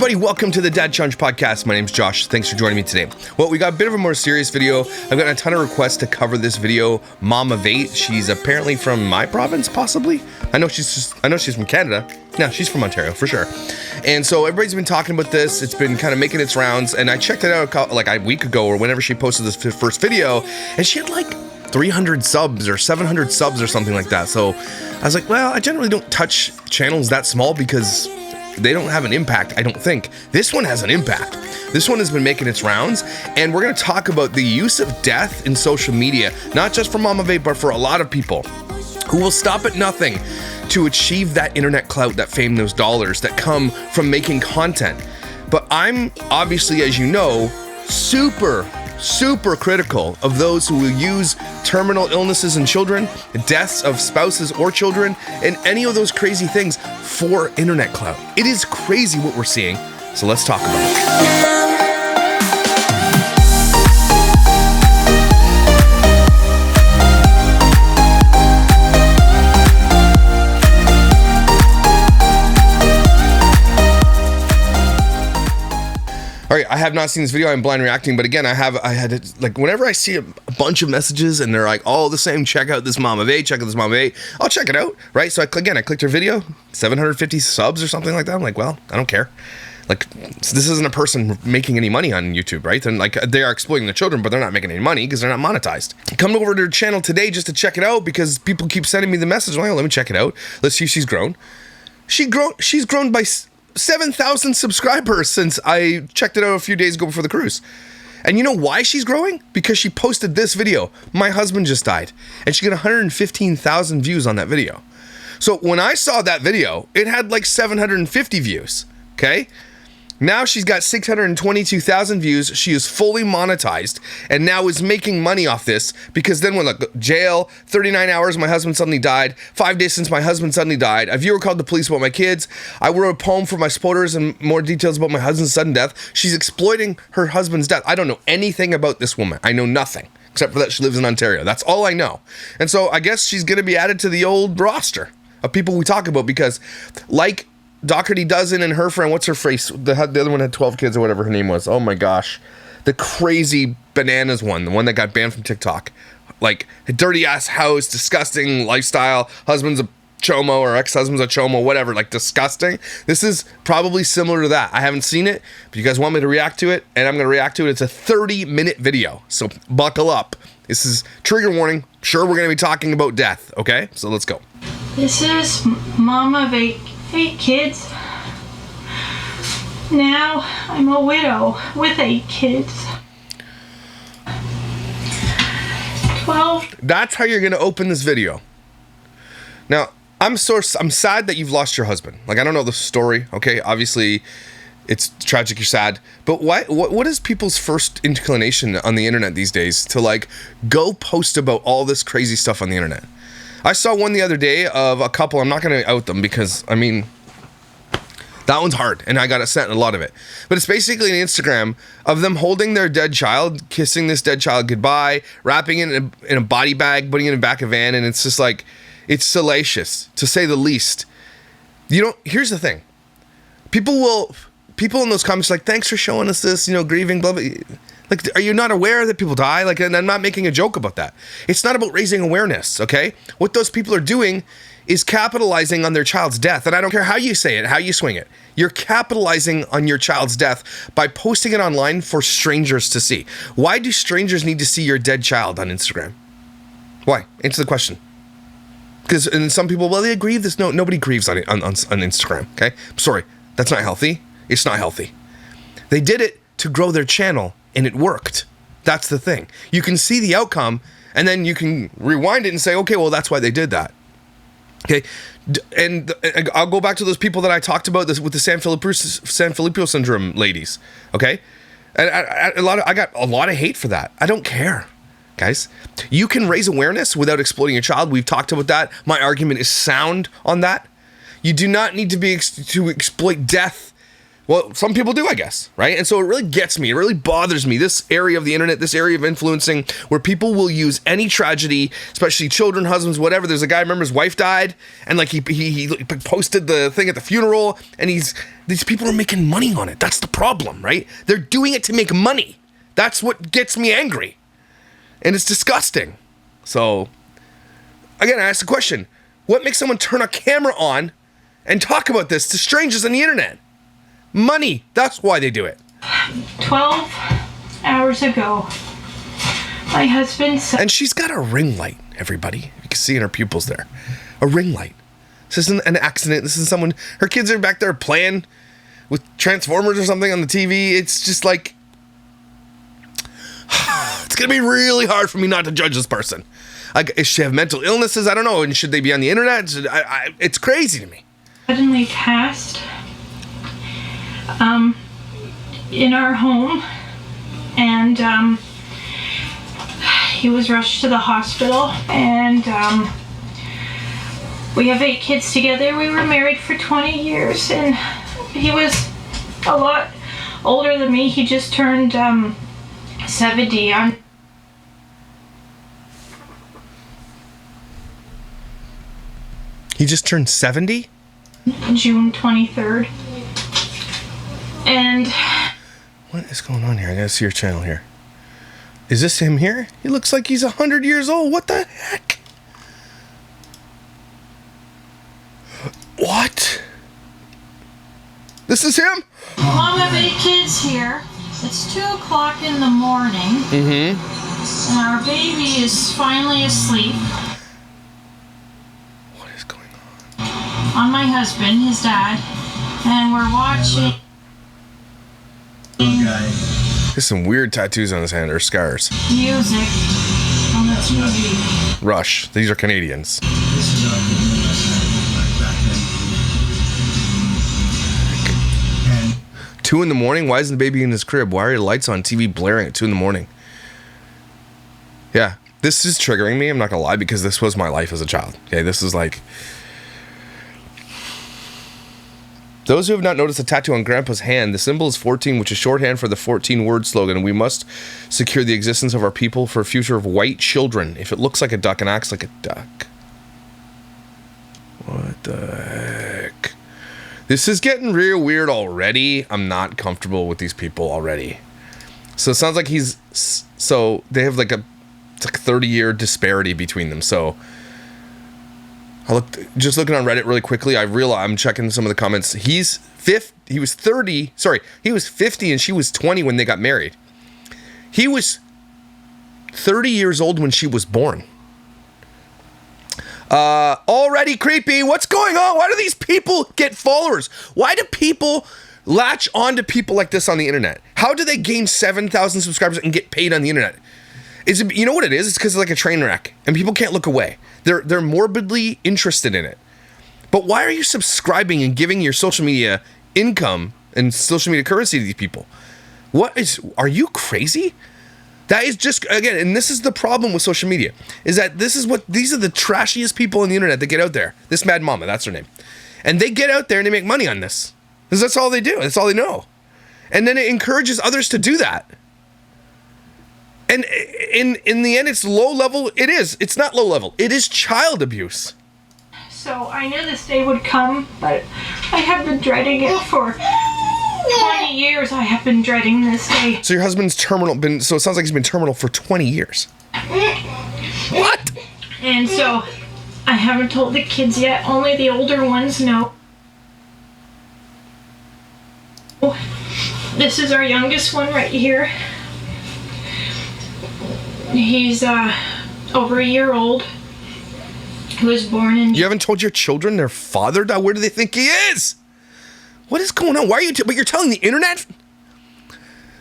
everybody, welcome to the Dad Challenge podcast. My name's Josh. Thanks for joining me today. Well, we got a bit of a more serious video. I've gotten a ton of requests to cover this video. Mom of 8. She's apparently from my province, possibly. I know she's from Canada. No, she's from Ontario for sure. And so everybody's been talking about this. It's been kind of making its rounds, and I checked it out like a week ago or whenever she posted this first video, and she had like 300 subs or 700 subs or something like that. So I was like, well, I generally don't touch channels that small because they don't have an impact, I don't think. This one has an impact. This one has been making its rounds, and we're going to talk about the use of death in social media, not just for Mom of 8, but for a lot of people who will stop at nothing to achieve that internet clout, that fame, those dollars that come from making content. But I'm obviously, as you know, super critical of those who will use terminal illnesses in children, deaths of spouses or children, and any of those crazy things for internet clout. It is crazy what we're seeing, so let's talk about it. All right, I have not seen this video. I'm blind reacting, but again, I had it, like, whenever I see a bunch of messages and they're like all the same, check out this Mom of 8, check out this Mom of 8, I'll check it out, right? So I clicked her video, 750 subs or something like that. I'm like, well, I don't care. Like, this isn't a person making any money on YouTube, right? And like, they are exploiting the children, but they're not making any money because they're not monetized. Come over to her channel today just to check it out because people keep sending me the message. Well, let me check it out. Let's see if she's grown. She's grown by 7,000 subscribers since I checked it out a few days ago before the cruise. And you know why she's growing? Because she posted this video. My husband just died. And she got 115,000 views on that video. So when I saw that video, it had like 750 views. Okay? Now she's got 622,000 views. She is fully monetized and now is making money off this because then when like jail, 39 hours, my husband suddenly died, 5 days since my husband suddenly died, a viewer called the police about my kids, I wrote a poem for my supporters and more details about my husband's sudden death. She's exploiting her husband's death. I don't know anything about this woman. I know nothing except for that she lives in Ontario. That's all I know. And so I guess she's going to be added to the old roster of people we talk about because like Doherty Dozen and her friend, what's her face? The other one had 12 kids or whatever her name was. Oh my gosh. The crazy bananas one, the one that got banned from TikTok. Like, a dirty ass house, disgusting lifestyle, husband's a chomo or ex-husband's a chomo, whatever, like disgusting. This is probably similar to that. I haven't seen it, but you guys want me to react to it, and I'm going to react to it. It's a 30-minute video, so buckle up. This is trigger warning. Sure, we're going to be talking about death, okay? So let's go. This is Mom of 8 kids. Now I'm a widow with 8 kids. 12. That's how you're going to open this video. Now, I'm sad that you've lost your husband. Like, I don't know the story, okay? Obviously, it's tragic, you're sad. But what is people's first inclination on the internet these days to, like, go post about all this crazy stuff on the internet? I saw one the other day of a couple. I'm not going to out them because, I mean, that one's hard, and I got sent a lot of it. But it's basically an Instagram of them holding their dead child, kissing this dead child goodbye, wrapping it in a body bag, putting it in the back of a van, and it's just like, it's salacious, to say the least. Here's the thing. People in those comments like, thanks for showing us this, grieving, blah, blah. Like, are you not aware that people die? Like, and I'm not making a joke about that. It's not about raising awareness, okay? What those people are doing is capitalizing on their child's death. And I don't care how you say it, how you swing it. You're capitalizing on your child's death by posting it online for strangers to see. Why do strangers need to see your dead child on Instagram? Why? Answer the question. Because, and some people, well, they grieve this. No, nobody grieves on Instagram, okay? I'm sorry, that's not healthy. It's not healthy. They did it to grow their channel, and it worked. That's the thing. You can see the outcome, and then you can rewind it and say, okay, well, that's why they did that. Okay, and I'll go back to those people that I talked about this with the San Filippo syndrome ladies. Okay, and I got a lot of hate for that. I don't care, guys. You can raise awareness without exploiting your child. We've talked about that. My argument is sound on that. You do not need to exploit death Well, some people do, I guess, right? And so it really gets me. It really bothers me. This area of the internet, this area of influencing, where people will use any tragedy, especially children, husbands, whatever. There's a guy, remember his wife died, and like he posted the thing at the funeral, and these people are making money on it. That's the problem, right? They're doing it to make money. That's what gets me angry, and it's disgusting. So, again, I ask the question: what makes someone turn a camera on and talk about this to strangers on the internet? Money. That's why they do it. 12 hours ago, my husband said... And she's got a ring light, everybody. You can see in her pupils there. A ring light. This isn't an accident. This is someone... Her kids are back there playing with Transformers or something on the TV. It's just like... It's going to be really hard for me not to judge this person. Does she have mental illnesses? I don't know. And should they be on the internet? It's crazy to me. Suddenly passed in our home, and he was rushed to the hospital, and we have 8 kids together. We were married for 20 years, and he was a lot older than me. He just turned 70 on... He just turned 70? June 23rd. And what is going on here? I gotta see your channel here. Is this him here? He looks like he's 100 years old. What the heck? What? This is him? Mom of 8 kids here. It's 2 o'clock in the morning. Mm-hmm. And our baby is finally asleep. What is going On my husband, his dad. And we're watching... There's some weird tattoos on his hand, or scars. music on the TV. Rush. These are Canadians. 2 in the morning? Why isn't the baby in his crib? Why are the lights on TV blaring at 2 in the morning? Yeah, this is triggering me, I'm not gonna lie, because this was my life as a child. Okay, this is like... Those who have not noticed the tattoo on Grandpa's hand, the symbol is 14, which is shorthand for the 14-word slogan. We must secure the existence of our people for a future of white children. If it looks like a duck and acts like a duck. What the heck? This is getting real weird already. I'm not comfortable with these people already. So it sounds like he's... So they have like a 30-year disparity between them. So... Just looking on Reddit really quickly, I realize I'm checking some of the comments. He was 50 and she was 20 when they got married. He was 30 years old when she was born. Already creepy. What's going on? Why do these people get followers? Why do people latch on to people like this on the internet? How do they gain 7,000 subscribers and get paid on the internet? You know what it is? It's because it's like a train wreck and people can't look away. They're morbidly interested in it. But why are you subscribing and giving your social media income and social media currency to these people? Are you crazy? That is just, again, and this is the problem with social media, is that these are the trashiest people on the internet that get out there. This Mad Mama, that's her name. And they get out there and they make money on this. Because that's all they do. That's all they know. And then it encourages others to do that. And in the end, it's low level. It is. It's not low level. It is child abuse. So I knew this day would come, but I have been dreading it for 20 years. I have been dreading this day. So your husband's terminal, so it sounds like he's been terminal for 20 years. What? And so I haven't told the kids yet. Only the older ones know. This is our youngest one right here. He's over a year old. He was born in... You haven't told your children their father died? Where do they think he is? What is going on? Why are you... But you're telling the internet?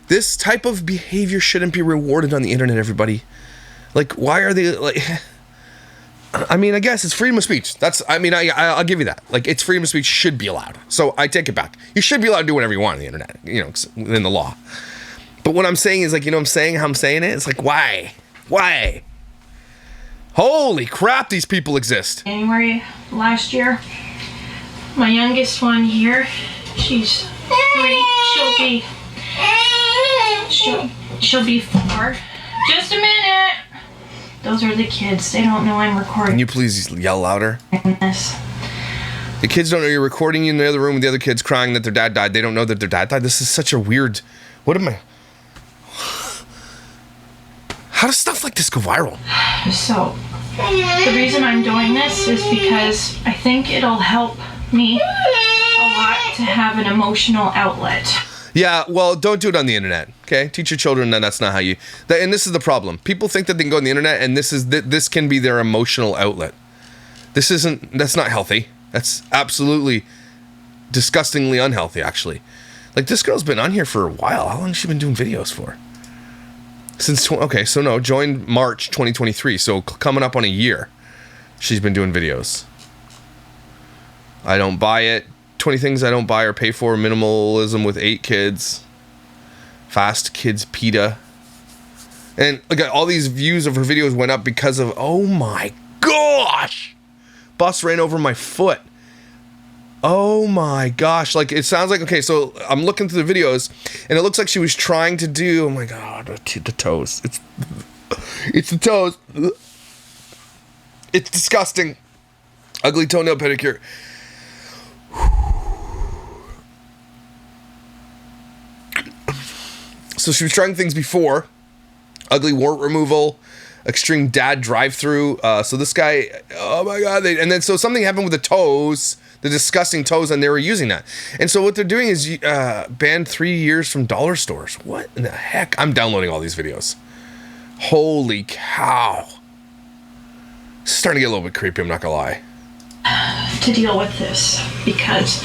This type of behavior shouldn't be rewarded on the internet, everybody. Like, why are they... like? I mean, I guess it's freedom of speech. I'll give you that. Like, it's freedom of speech should be allowed. So I take it back. You should be allowed to do whatever you want on the internet, within the law. But what I'm saying is, like, how I'm saying it? It's like, why? Why? Holy crap, these people exist. January last year. My youngest one here, she's 3. She'll be 4. Just a minute. Those are the kids. They don't know I'm recording. Can you please yell louder? This. The kids don't know you're recording in the other room with the other kids crying that their dad died. They don't know that their dad died. This is such a weird... What am I... How does stuff like this go viral? So, the reason I'm doing this is because I think it'll help me a lot to have an emotional outlet. Yeah, well, don't do it on the internet, okay? Teach your children that that's not how you... and this is the problem. People think that they can go on the internet and this can be their emotional outlet. That's not healthy. That's absolutely disgustingly unhealthy, actually. Like, this girl's been on here for a while. How long has she been doing videos for? Joined March 2023, so coming up on a year, she's been doing videos. I don't buy it. 20 things I don't buy or pay for. Minimalism with 8 kids. Fast kids PETA. And look, all these views of her videos went up because of, oh my gosh, bus ran over my foot. Oh my gosh. Like, it sounds like, okay, so I'm looking through the videos and it looks like she was trying to do, oh my God, the toes. It's the toes. It's disgusting. Ugly toenail pedicure. So she was trying things before. Ugly wart removal, extreme dad drive-through. So this guy, oh my God. And then so something happened with the toes, the disgusting toes, and they were using that. And so what they're doing is banned 3 years from dollar stores. What in the heck? I'm downloading all these videos. Holy cow. It's starting to get a little bit creepy, I'm not gonna lie. To deal with this because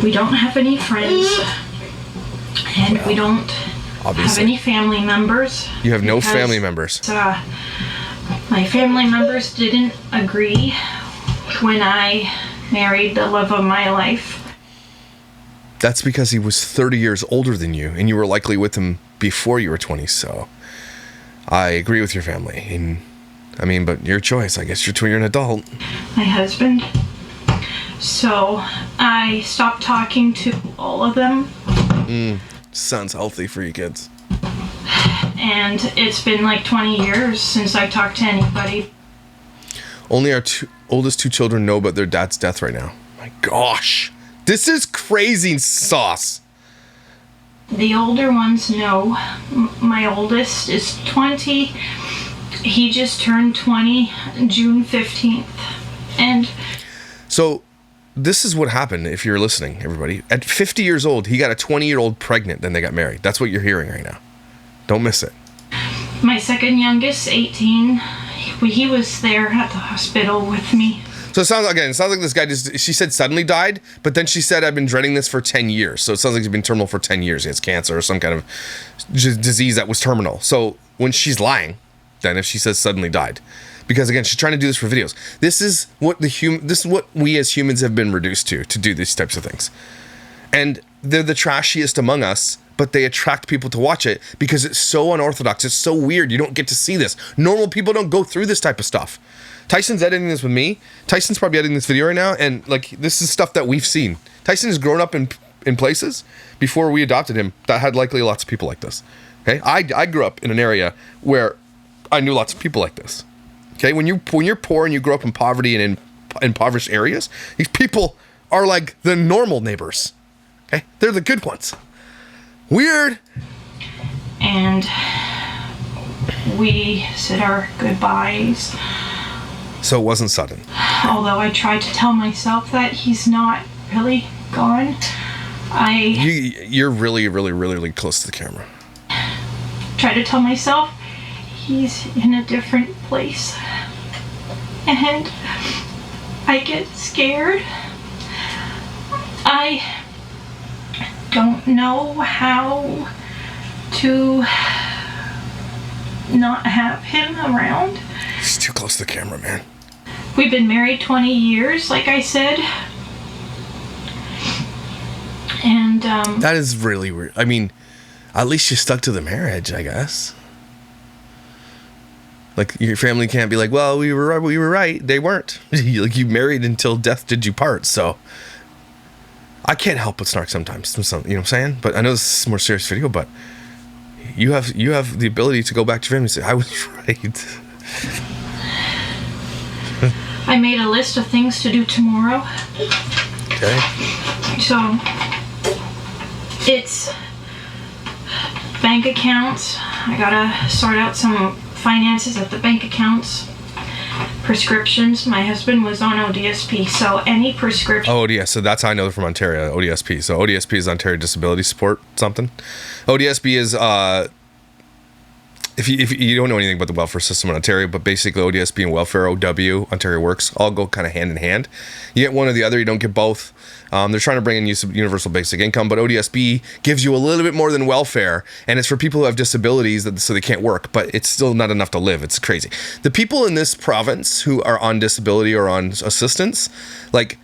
we don't have any friends and we don't have any family members. You have no family members. My family members didn't agree when I married the love of my life. That's because he was 30 years older than you and you were likely with him before you were 20, so I agree with your family. And I mean, but your choice. I guess you're an adult. My husband. So I stopped talking to all of them. Sounds healthy for you kids. And it's been like 20 years since I talked to anybody. Only our oldest 2 children know about their dad's death right now. My gosh. This is crazy sauce. The older ones know. My oldest is 20. He just turned 20 June 15th. And so this is what happened, if you're listening, everybody. At 50 years old, he got a 20-year-old pregnant, then they got married. That's what you're hearing right now. Don't miss it. My second youngest, 18, he was there at the hospital with me. So it sounds like this guy she said suddenly died, but then she said, I've been dreading this for 10 years. So it sounds like he's been terminal for 10 years. He has cancer or some kind of disease that was terminal. So when she's lying, then if she says suddenly died, because again, she's trying to do this for videos. This is what we as humans have been reduced to do these types of things. And they're the trashiest among us, but they attract people to watch it because it's so unorthodox. It's so weird. You don't get to see this. Normal people don't go through this type of stuff. Tyson's editing this with me. Tyson's probably editing this video right now, and like, this is stuff that we've seen. Tyson has grown up in places before we adopted him that had likely lots of people like this. Okay, I grew up in an area where I knew lots of people like this. Okay, when you're poor and you grow up in poverty and in impoverished areas, these people are like the normal neighbors. Okay, they're the good ones. Weird. And we said our goodbyes. So it wasn't sudden. Although I tried to tell myself that he's not really gone. You're really, really, really, really close to the camera. Try to tell myself he's in a different place. And I get scared. I don't know how to not have him around. He's too close to the camera, man. We've been married 20 years, like I said. And that is really weird. I mean, at least you stuck to the marriage, I guess. Like, your family can't be like, well, we were right. They weren't. Like, you married until death did you part. So I can't help but snark sometimes. You know what I'm saying? But I know this is a more serious video, but you have the ability to go back to your family and say, I was right. I made a list of things to do tomorrow. Okay. So it's bank accounts. I gotta sort out some finances at the bank accounts. Prescriptions. My husband was on ODSP, so any prescription. Oh, ODS. So that's how I know they're from Ontario. ODSP. So ODSP is Ontario Disability Support something. ODSP is if you don't know anything about the welfare system in Ontario, but basically ODSP and welfare, OW, Ontario Works, all go kind of hand in hand. You get one or the other, you don't get both. They're trying to bring in universal basic income, but ODSP gives you a little bit more than welfare, and it's for people who have disabilities, so they can't work, but it's still not enough to live. It's crazy. The people in this province who are on disability or on assistance, like,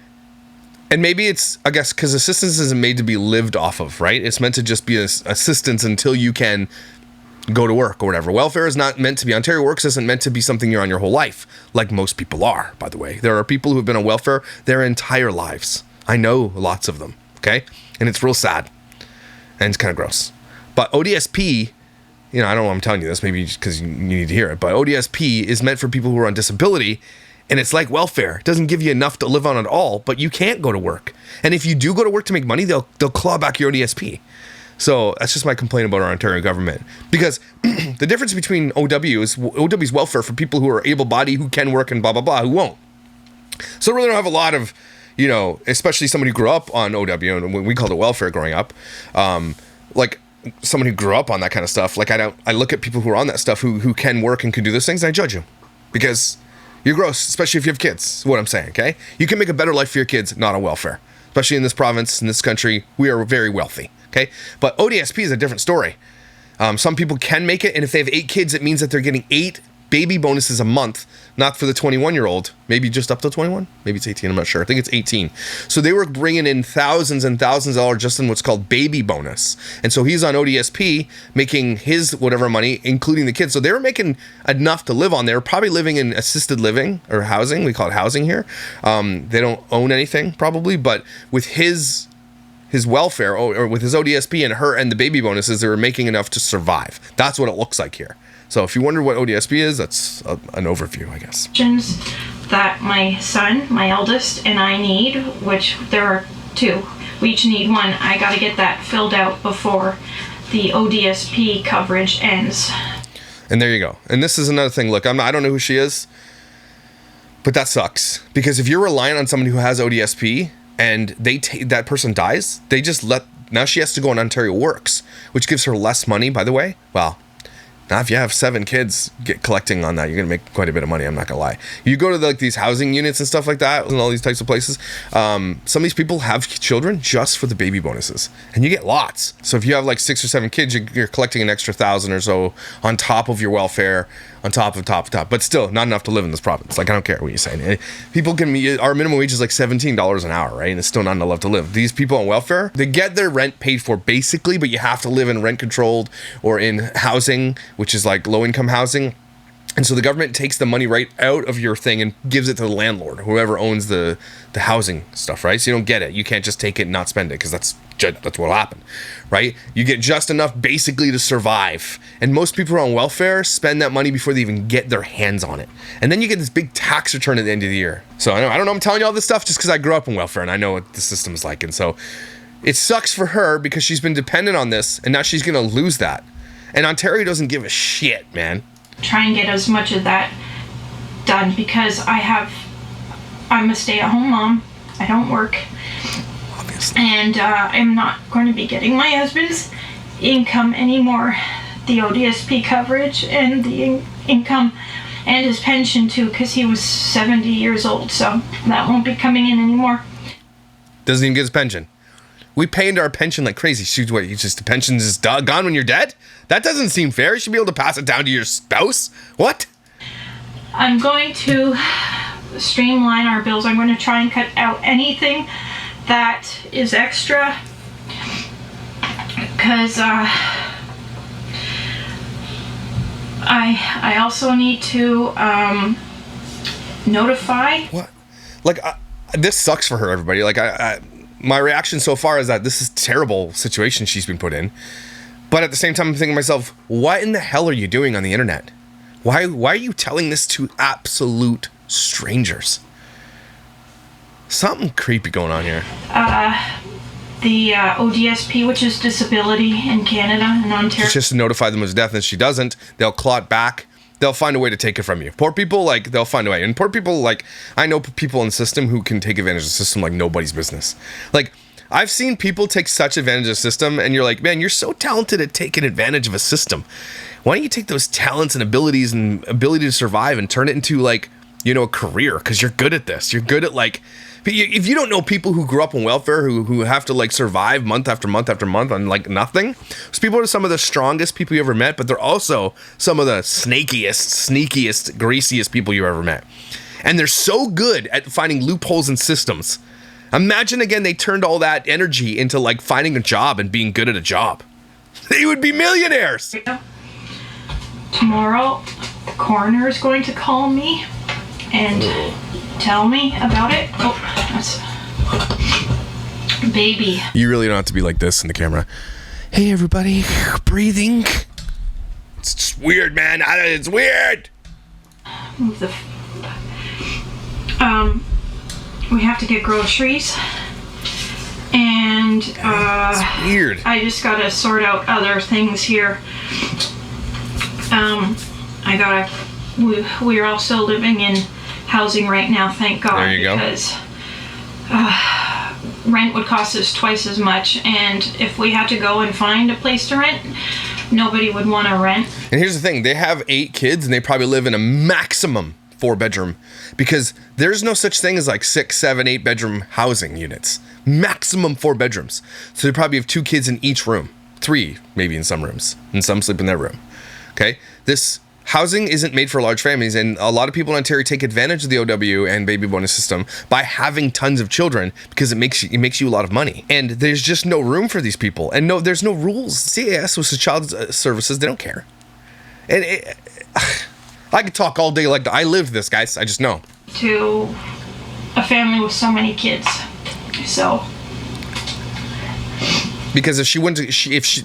and maybe it's, I guess, because assistance isn't made to be lived off of, right? It's meant to just be assistance until you can go to work or whatever. Welfare is not meant to be, Ontario Works isn't meant to be something you're on your whole life, like most people are, by the way. There are people who've been on welfare their entire lives. I know lots of them, okay? And it's real sad. And it's kind of gross. But ODSP, you know, I don't know why I'm telling you this, maybe because you need to hear it, but ODSP is meant for people who are on disability, and it's like welfare. It doesn't give you enough to live on at all, but you can't go to work. And if you do go to work to make money, they'll claw back your ODSP. So that's just my complaint about our Ontario government. Because the difference between OW is welfare for people who are able-bodied, who can work, and blah, blah, blah, who won't. So really don't have a lot of, you know, especially somebody who grew up on OW, and we called it welfare growing up, like someone who grew up on that kind of stuff. Like I look at people who are on that stuff who can work and can do those things, and I judge you. Because you're gross, especially if you have kids, is what I'm saying, okay? You can make a better life for your kids, not on welfare. Especially in this province, in this country, we are very wealthy. Okay, but ODSP is a different story. Some people can make it, and if they have 8 kids, it means that they're getting 8 baby bonuses a month, not for the 21-year-old, maybe just up to 21, maybe it's 18, I'm not sure. I think it's 18. So they were bringing in thousands and thousands of dollars just in what's called baby bonus. And so he's on ODSP making his whatever money, including the kids. So they were making enough to live on. They were probably living in assisted living or housing. We call it housing here. They don't own anything probably, but with his welfare or with his ODSP and her and the baby bonuses, they were making enough to survive. That's what it looks like here. So if you wonder what ODSP is, that's an overview, I guess. That my son, my eldest, and I need, which there are 2. We each need one. I got to get that filled out before the ODSP coverage ends. And there you go. And this is another thing. Look, I don't know who she is, but that sucks. Because if you're relying on somebody who has ODSP, and that person dies, they just now she has to go on Ontario Works, which gives her less money, by the way. Well, now if you have 7 kids collecting on that, you're gonna make quite a bit of money, I'm not gonna lie. You go to these housing units and stuff like that, and all these types of places, some of these people have children just for the baby bonuses, and you get lots. So if you have like 6 or 7 kids, you're collecting an extra 1,000 or so on top of your welfare, on top, but still not enough to live in this province. Like, I don't care what you're saying. People our minimum wage is like $17 an hour, right? And it's still not enough to live. These people on welfare, they get their rent paid for basically, but you have to live in rent controlled or in housing, which is like low income housing. And so the government takes the money right out of your thing and gives it to the landlord, whoever owns the housing stuff, right? So you don't get it. You can't just take it and not spend it, because that's what'll happen, right? You get just enough basically to survive. And most people who are on welfare spend that money before they even get their hands on it. And then you get this big tax return at the end of the year. So I don't know, I'm telling you all this stuff just because I grew up in welfare and I know what the system's like. And so it sucks for her because she's been dependent on this, and now she's going to lose that. And Ontario doesn't give a shit, man. Try and get as much of that done, because I'm a stay-at-home mom. I don't work. Obviously. And I'm not going to be getting my husband's income anymore. The ODSP coverage and the income and his pension too, because he was 70 years old, so that won't be coming in anymore. Doesn't even get his pension. We pay into our pension like crazy. Shoot, what, the pension's just gone when you're dead? That doesn't seem fair. You should be able to pass it down to your spouse. What? I'm going to streamline our bills. I'm going to try and cut out anything that is extra, because I also need to notify. What? Like, this sucks for her, everybody. Like, my reaction so far is that this is a terrible situation she's been put in. But at the same time, I'm thinking to myself, what in the hell are you doing on the internet? Why are you telling this to absolute strangers? Something creepy going on here. The ODSP, which is disability in Canada and Ontario. It's just to notify them of death, and if she doesn't, they'll claw it back. They'll find a way to take it from you. Poor people, like, they'll find a way. And poor people, like, I know people in the system who can take advantage of the system like nobody's business. Like, I've seen people take such advantage of the system, and you're like, man, you're so talented at taking advantage of a system. Why don't you take those talents and abilities and ability to survive and turn it into, like, you know, a career? Because you're good at this. You're good at, like, if you don't know people who grew up on welfare, who have to, like, survive month after month after month on, like, nothing, those people are some of the strongest people you ever met, but they're also some of the snakiest, sneakiest, greasiest people you ever met. And they're so good at finding loopholes in systems. Imagine, again, they turned all that energy into, like, finding a job and being good at a job. They would be millionaires. Tomorrow, the coroner is going to call me and tell me about it. Oh, that's baby. You really don't have to be like this in the camera. Hey, everybody, breathing. It's just weird, man. It's weird. Move the... we have to get groceries. And, it's weird. I just gotta sort out other things here. We're also living in housing right now, thank God. There you go. Because rent would cost us twice as much, and if we had to go and find a place to rent, nobody would want to rent. And here's the thing, they have 8 kids and they probably live in a maximum 4-bedroom, because there's no such thing as like 6, 7, 8-bedroom housing units. Maximum 4 bedrooms. So they probably have 2 kids in each room. 3 maybe in some rooms, and some sleep in their room. Okay, this housing isn't made for large families, and a lot of people in Ontario take advantage of the OW and baby bonus system by having tons of children, because it makes you a lot of money, and there's just no room for these people, and there's no rules. CAS, which is Child Services, they don't care. And I could talk all day like that. I lived this, guys. I just know. To a family with so many kids, so. Because if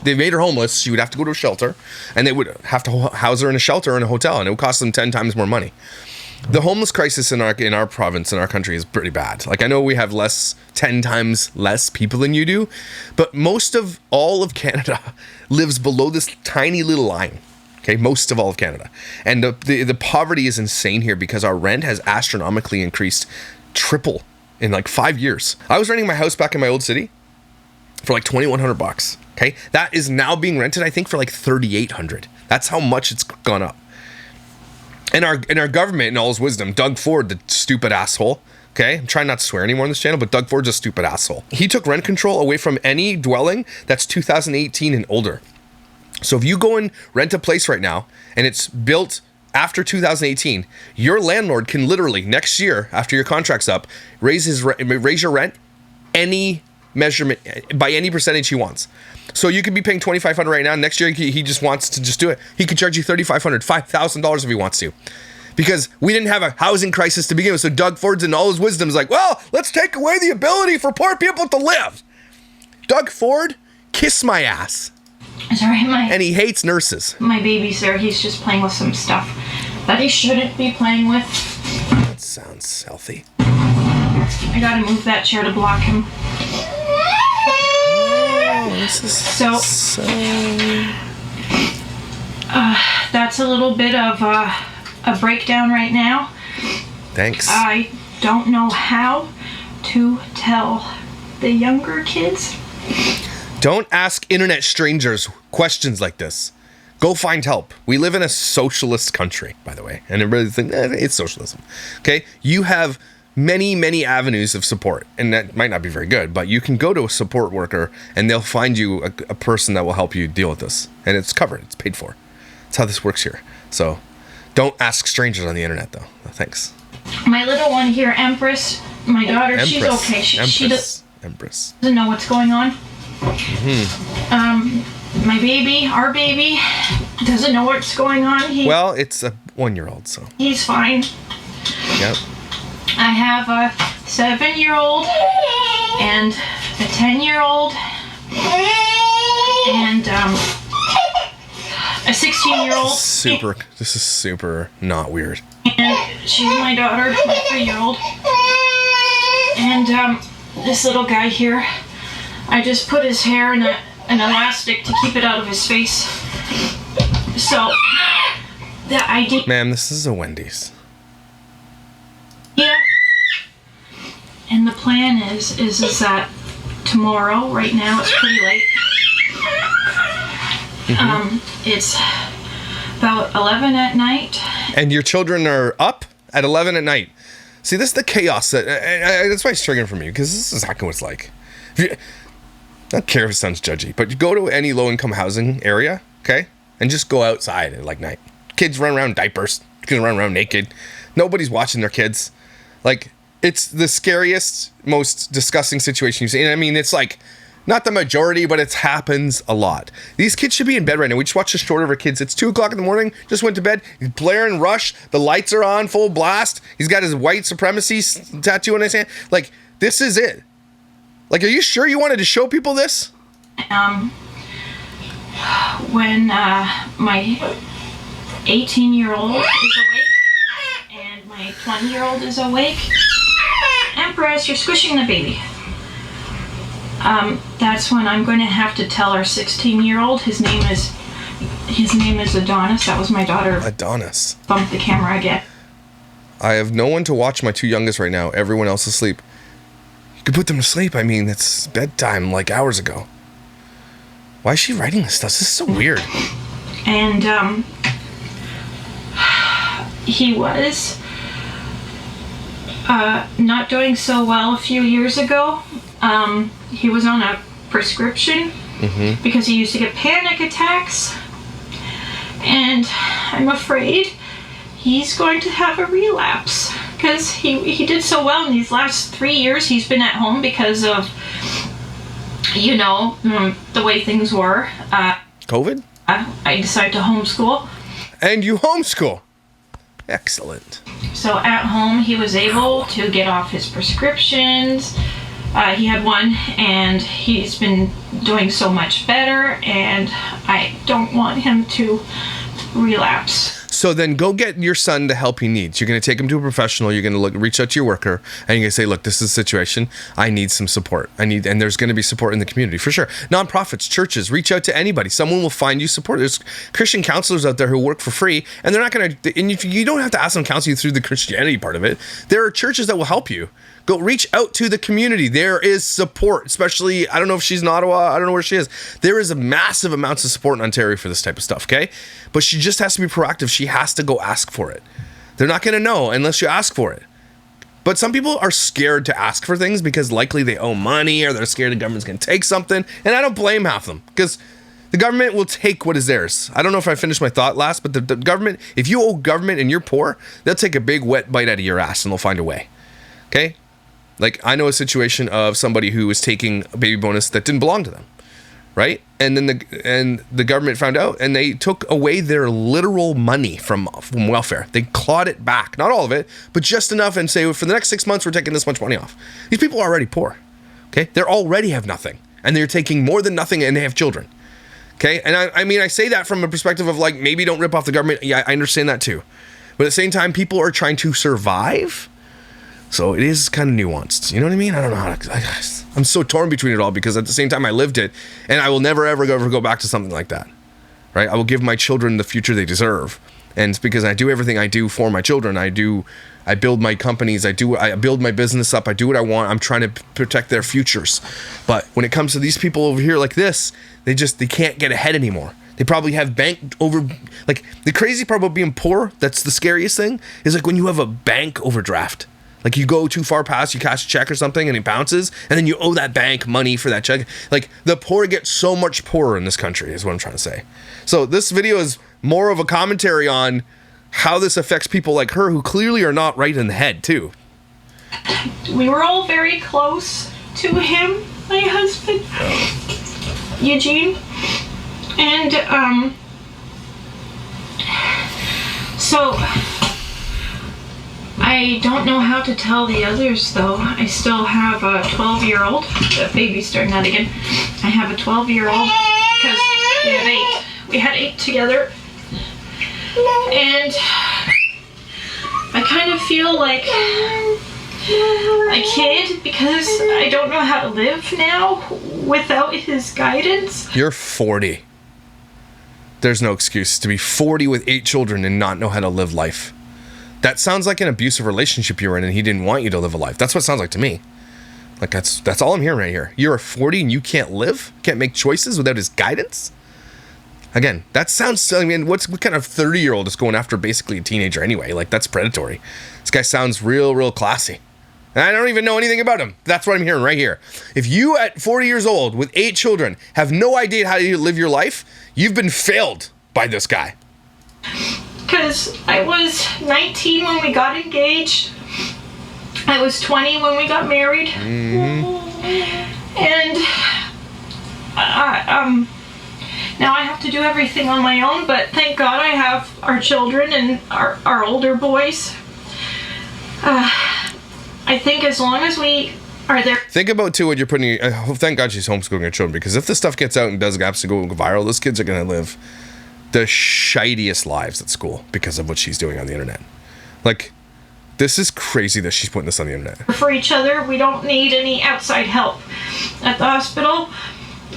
they made her homeless, she would have to go to a shelter, and they would have to house her in a shelter or in a hotel, and it would cost them 10 times more money. The homeless crisis in our province, in our country, is pretty bad. Like, I know we have 10 times less people than you do, but most of all of Canada lives below this tiny little line. Okay, most of all of Canada. And the poverty is insane here, because our rent has astronomically increased, triple in like 5 years. I was renting my house back in my old city for like $2,100. Okay, that is now being rented, I think, for like $3,800. That's how much it's gone up. And our government, in all his wisdom, Doug Ford, the stupid asshole. Okay, I'm trying not to swear anymore on this channel, but Doug Ford's a stupid asshole. He took rent control away from any dwelling that's 2018 and older. So if you go and rent a place right now and it's built after 2018, your landlord can literally next year, after your contract's up, raise your rent any measurement by any percentage he wants. So you could be paying $2,500 right now. Next year he just wants to just do it. He could charge you $3,500, $5,000 if he wants to, because we didn't have a housing crisis to begin with. So Doug Ford's in all his wisdom is like, well, let's take away the ability for poor people to live. Doug Ford, kiss my ass. Sorry, and he hates nurses. My baby's there. He's just playing with some stuff that he shouldn't be playing with. That sounds healthy. I gotta move that chair to block him. Oh, this is so... That's a little bit of a breakdown right now. Thanks. I don't know how to tell the younger kids. Don't ask internet strangers questions like this. Go find help. We live in a socialist country, by the way, and everybody thinks it's socialism. Okay, you have many avenues of support, and that might not be very good, but you can go to a support worker and they'll find you a person that will help you deal with this, and it's covered, it's paid for. That's how this works here. So don't ask strangers on the internet, though. Thanks. My little one here, Empress, my daughter, Empress. she's okay. She doesn't know what's going on. Mm-hmm. My baby, our baby, doesn't know what's going on. Well, it's a 1-year-old, so he's fine. Yep. I have a 7-year-old and 10-year-old and a 16-year-old. This is super not weird. And she's my daughter, my 3-year-old. And this little guy here, I just put his hair in an elastic to keep it out of his face. So, the idea... Ma'am, this is a Wendy's. Yeah. And the plan is that tomorrow, right now, it's pretty late. It's about 11 at night. And your children are up at 11 at night. See, this is the chaos that's why it's triggering for me, because this is exactly what it's like. I don't care if it sounds judgy, but you go to any low-income housing area, okay, and just go outside at like night. Kids run around diapers. Kids run around naked. Nobody's watching their kids. Like, it's the scariest, most disgusting situation you've seen. And I mean, it's like, not the majority, but it happens a lot. These kids should be in bed right now. We just watched a short of our kids. It's 2 o'clock in the morning. Just went to bed. He's blaring Rush. The lights are on full blast. He's got his white supremacy tattoo on his hand. Like, this is it. Like, are you sure you wanted to show people this? When my 18-year-old is awake and my 20-year-old is awake, Empress, you're squishing the baby. That's when I'm going to have to tell our 16-year-old. His name is Adonis. That was my daughter. Adonis. Bump the camera again. I have no one to watch my 2 youngest right now. Everyone else is asleep. You could put them to sleep. I mean, it's bedtime like hours ago. Why is she writing this stuff? This is so weird. And he was not doing so well a few years ago. He was on a prescription because he used to get panic attacks. And I'm afraid he's going to have a relapse because he did so well in these last 3 years. He's been at home because of, you know, the way things were. COVID? I decided to homeschool. And you homeschool. Excellent. So at home, he was able to get off his prescriptions. He had one, and he's been doing so much better, and I don't want him to relapse. So then go get your son the help he needs. You're going to take him to a professional. You're going to reach out to your worker, and you're going to say, look, this is the situation. I need some support. And there's going to be support in the community, for sure. Nonprofits, churches, reach out to anybody. Someone will find you support. There's Christian counselors out there who work for free, and they're not going to, and you don't have to ask them to counsel you through the Christianity part of it. There are churches that will help you. Go reach out to the community. There is support, especially, I don't know if she's in Ottawa. I don't know where she is. There is a massive amounts of support in Ontario for this type of stuff, okay? But she just has to be proactive. She has to go ask for it. They're not going to know unless you ask for it. But some people are scared to ask for things because likely they owe money or they're scared the government's going to take something. And I don't blame half of them because the government will take what is theirs. I don't know if I finished my thought last, but the government, if you owe government and you're poor, they'll take a big wet bite out of your ass and they'll find a way, okay? Like, I know a situation of somebody who was taking a baby bonus that didn't belong to them, right? And then the government found out, and they took away their literal money from welfare. They clawed it back, not all of it, but just enough, and say, for the next 6 months, we're taking this much money off. These people are already poor, okay? They already have nothing, and they're taking more than nothing, and they have children, okay? And I mean, I say that from a perspective of, like, maybe don't rip off the government. Yeah, I understand that too. But at the same time, people are trying to survive. So it is kind of nuanced. You know what I mean? I don't know how to... I'm so torn between it all because at the same time I lived it, and I will never ever go back to something like that. Right? I will give my children the future they deserve. And it's because I do everything I do for my children. I build my companies. I build my business up. I do what I want. I'm trying to protect their futures. But when it comes to these people over here like this, they can't get ahead anymore. They probably have bank over... Like, the crazy part about being poor, that's the scariest thing, is like when you have a bank overdraft. Like, you go too far past, you cash a check or something, and it bounces, and then you owe that bank money for that check. Like, the poor get so much poorer in this country, is what I'm trying to say. So this video is more of a commentary on how this affects people like her who clearly are not right in the head, too. We were all very close to him, my husband, Eugene. And, so... I don't know how to tell the others, though. I still have a 12-year-old. The baby's doing that again. I have a 12-year-old because we have 8. We had 8 together. And I kind of feel like a kid because I don't know how to live now without his guidance. You're 40. There's no excuse to be 40 with 8 children and not know how to live life. That sounds like an abusive relationship you were in and he didn't want you to live a life. That's what it sounds like to me. Like that's all I'm hearing right here. You're 40 and you can't live? Can't make choices without his guidance? Again, that sounds, I mean, what kind of 30-year-old is going after basically a teenager anyway? Like, that's predatory. This guy sounds real classy. And I don't even know anything about him. That's what I'm hearing right here. If you at 40 years old with 8 children have no idea how to live your life, you've been failed by this guy. Because I was 19 when we got engaged. I was 20 when we got married. And now I have to do everything on my own, but thank God I have our children and our older boys. I think as long as we are there. Think about, too, what you're putting. Thank God she's homeschooling her children, because if this stuff gets out and does absolutely go viral, those kids are going to live the shittiest lives at school because of what she's doing on the internet. Like, this is crazy that she's putting this on the internet. For each other, we don't need any outside help. At the hospital,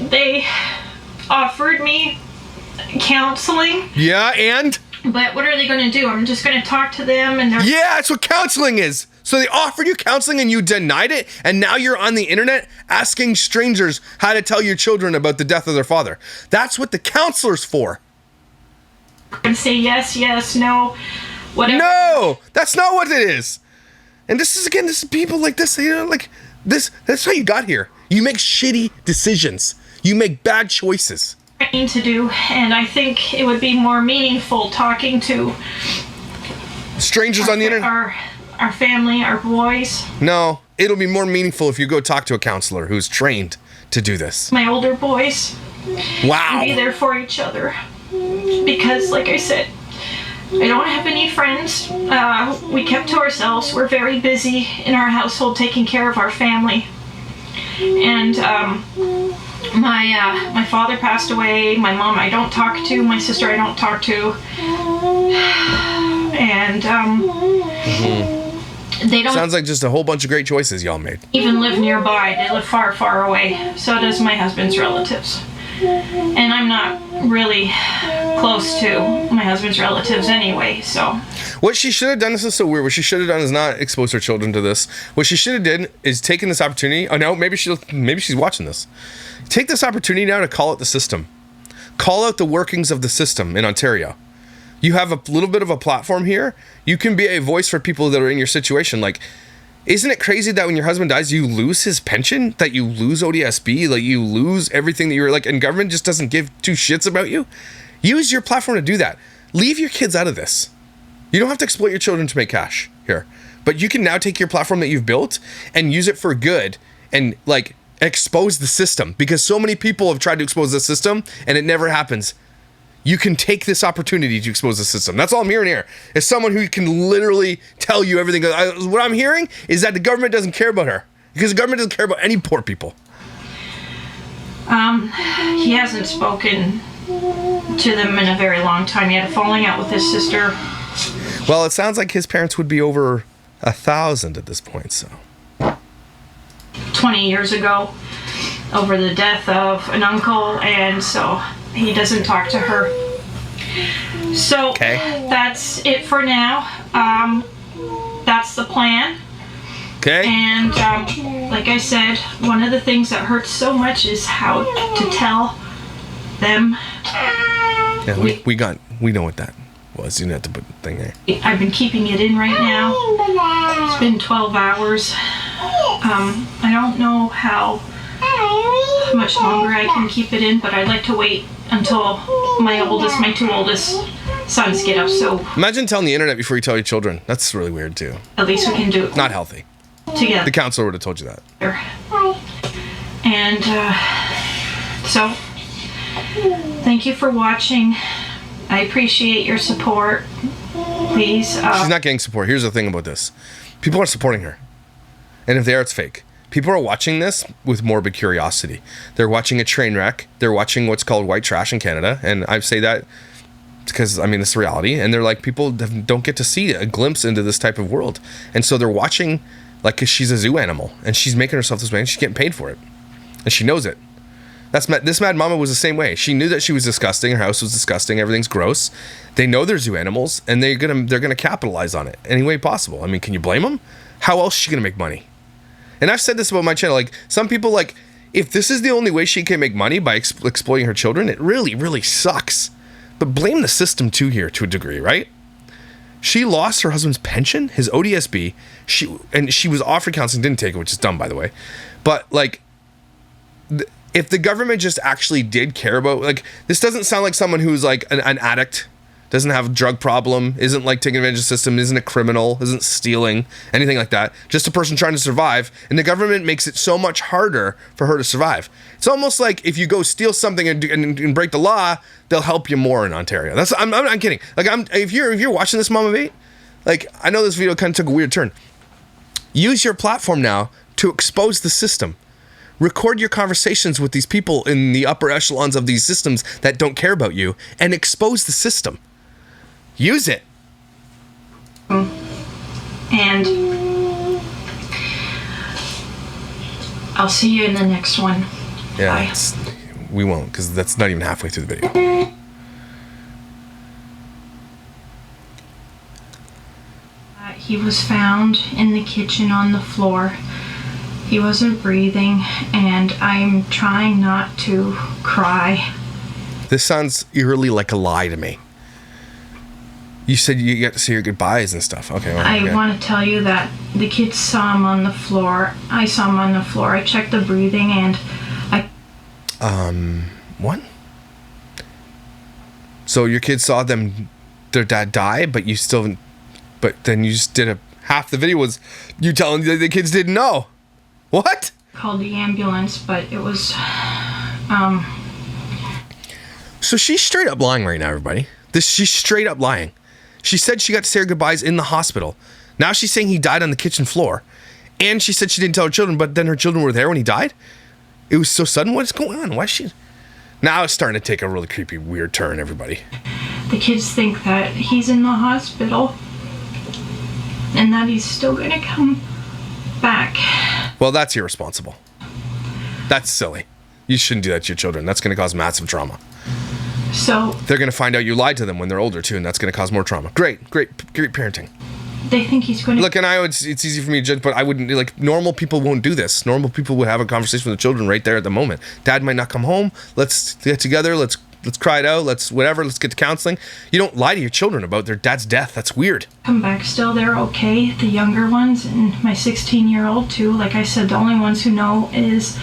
they offered me counseling. Yeah, and? But what are they going to do? I'm just going to talk to them and they're... Yeah, that's what counseling is. So they offered you counseling and you denied it, and now you're on the internet asking strangers how to tell your children about the death of their father. That's what the counselor's for. And say yes, no, whatever. No, that's not what it is. And this is, again, this is people like this, you know, like this, that's how you got here. You make shitty decisions. You make bad choices. To do, and I think it would be more meaningful talking to strangers on the internet. Our family, our boys. No, it'll be more meaningful if you go talk to a counselor who's trained to do this. My older boys. Wow. Be there for each other. Because, like I said, I don't have any friends. We kept to ourselves. We're very busy in our household taking care of our family. And my father passed away. My mom I don't talk to. My sister I don't talk to. And they don't... Sounds like just a whole bunch of great choices y'all made. Even live nearby. They live far away. So does my husband's relatives. And I'm not really close to my husband's relatives anyway, so... What she should have done, this is so weird, what she should have done is not expose her children to this. What she should have did is taken this opportunity... Oh, no, maybe she's watching this. Take this opportunity now to call out the system. Call out the workings of the system in Ontario. You have a little bit of a platform here. You can be a voice for people that are in your situation. Like, isn't it crazy that when your husband dies, you lose his pension? That you lose ODSP? Like, you lose everything that you're like, and government just doesn't give 2 shits about you? Use your platform to do that. Leave your kids out of this. You don't have to exploit your children to make cash here. But you can now take your platform that you've built and use it for good and, like, expose the system. Because so many people have tried to expose the system and it never happens. You can take this opportunity to expose the system. That's all I'm hearing here. Is someone who can literally tell you everything. What I'm hearing is that the government doesn't care about her. Because the government doesn't care about any poor people. He hasn't spoken to them in a very long time. He had a falling out with his sister. Well, it sounds like his parents would be over 1,000 at this point, so. 20 years ago, over the death of an uncle, and so he doesn't talk to her. So That's it for now. That's the plan. Okay. And like I said, one of the things that hurts so much is how to tell them. Yeah, we know what that was. You didn't have to put the thing there. I've been keeping it in right now. It's been 12 hours. I don't know how much longer I can keep it in, but I'd like to wait until my 2 oldest sons get up. So imagine telling the internet before you tell your children. That's really weird too. At least we can do it. Not healthy. Together. The counselor would have told you that. And so, thank you for watching. I appreciate your support. please. She's not getting support. Here's the thing about this. People are supporting her. And if they are, it's fake. People are watching this with morbid curiosity. They're watching a train wreck. They're watching what's called white trash in Canada. And I say that because, I mean, it's reality. And they're like, people don't get to see a glimpse into this type of world. And so they're watching like, because she's a zoo animal. And she's making herself this way. And she's getting paid for it. And she knows it. This mad mama was the same way. She knew that she was disgusting. Her house was disgusting. Everything's gross. They know they're zoo animals. And they're gonna capitalize on it any way possible. I mean, can you blame them? How else is she gonna make money? And I've said this about my channel, like, some people, like, if this is the only way she can make money by exploiting her children, it really, really sucks. But blame the system, too, here, to a degree, right? She lost her husband's pension, his ODSB, she was offered counseling, didn't take it, which is dumb, by the way. But, like, if the government just actually did care about, like, this doesn't sound like someone who's, like, an addict, doesn't have a drug problem, isn't like taking advantage of the system, isn't a criminal, isn't stealing, anything like that. Just a person trying to survive, and the government makes it so much harder for her to survive. It's almost like if you go steal something and break the law, they'll help you more in Ontario. I'm not kidding. Like, if you're watching this, Mama Bait, like, I know this video kind of took a weird turn. Use your platform now to expose the system. Record your conversations with these people in the upper echelons of these systems that don't care about you, and expose the system. Use it. And I'll see you in the next one. Yeah, we won't, because that's not even halfway through the video. He was found in the kitchen on the floor. He wasn't breathing, and I'm trying not to cry. This sounds eerily like a lie to me. You said you got to see your goodbyes and stuff. Okay. Well, I want to tell you that the kids saw him on the floor. I saw him on the floor. I checked the breathing, and what? So your kids saw their dad die, but then you just did half the video was you telling the kids didn't know. What? Called the ambulance, but it was, So she's straight up lying right now, everybody. She's straight up lying. She said she got to say her goodbyes in the hospital. Now she's saying he died on the kitchen floor. And she said she didn't tell her children, but then her children were there when he died? It was so sudden? What is going on? Why is she... Now it's starting to take a really creepy, weird turn, everybody. The kids think that he's in the hospital and that he's still going to come back. Well, that's irresponsible. That's silly. You shouldn't do that to your children. That's going to cause massive trauma. So they're going to find out you lied to them when they're older, too, and that's going to cause more trauma. Great parenting. They think he's going to... Look, and it's easy for me to judge, but I wouldn't, like, normal people won't do this. Normal people would have a conversation with the children right there at the moment. Dad might not come home. Let's get together. Let's cry it out. Let's get to counseling. You don't lie to your children about their dad's death. That's weird. Come back still. They're okay. The younger ones and my 16-year-old, too. Like I said, the only ones who know is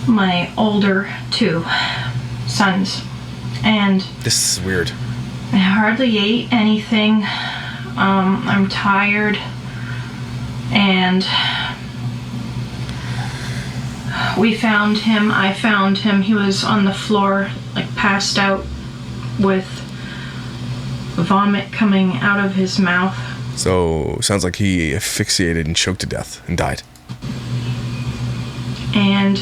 my older two sons. And this is weird. I hardly ate anything. I'm tired, and we found him. I found him. He was on the floor, like passed out, with vomit coming out of his mouth. So sounds like he asphyxiated and choked to death and died. And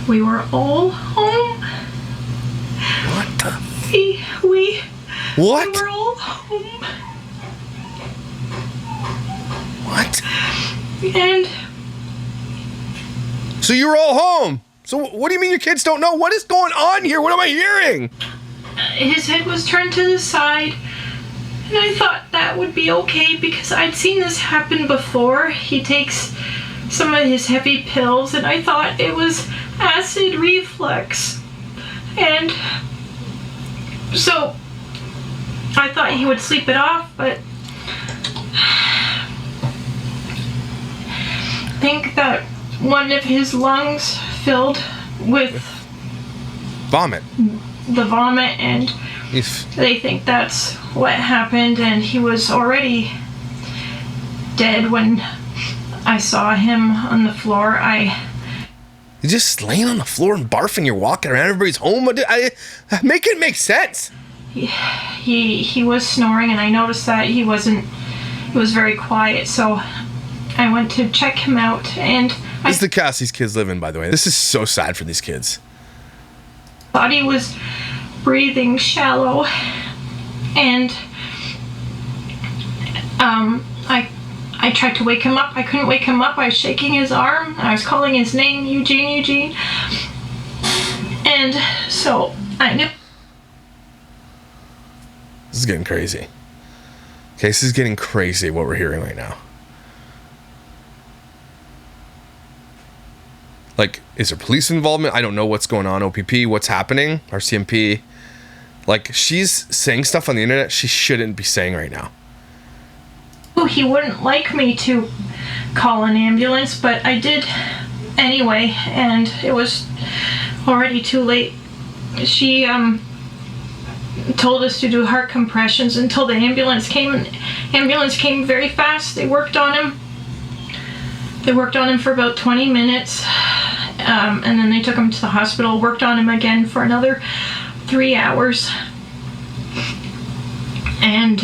we were all home. What the? What? We were all home. What? And so you were all home. So what do you mean your kids don't know? What is going on here? What am I hearing? His head was turned to the side, and I thought that would be okay because I'd seen this happen before. He takes some of his heavy pills, and I thought it was acid reflux. And so I thought he would sleep it off, but I think that one of his lungs filled with vomit. The vomit, and they think that's what happened, and he was already dead when I saw him on the floor. You're just laying on the floor and barfing. You're walking around. Everybody's home. Make it make sense. he was snoring, and I noticed that he was very quiet, so I went to check him out, and This is the cast these kids live in, by the way. This is so sad for these kids. thought he was breathing shallow, and I tried to wake him up. I couldn't wake him up. I was shaking his arm. I was calling his name, Eugene. And so I knew. This is getting crazy. Okay, this is getting crazy what we're hearing right now. Like, is there police involvement? I don't know what's going on. OPP, what's happening? RCMP. Like, she's saying stuff on the internet she shouldn't be saying right now. He wouldn't like me to call an ambulance, but I did anyway, and it was already too late. She told us to do heart compressions until the ambulance came, and ambulance came very fast. They worked on him. They worked on him for about 20 minutes, and then they took him to the hospital, worked on him again for another 3 hours. And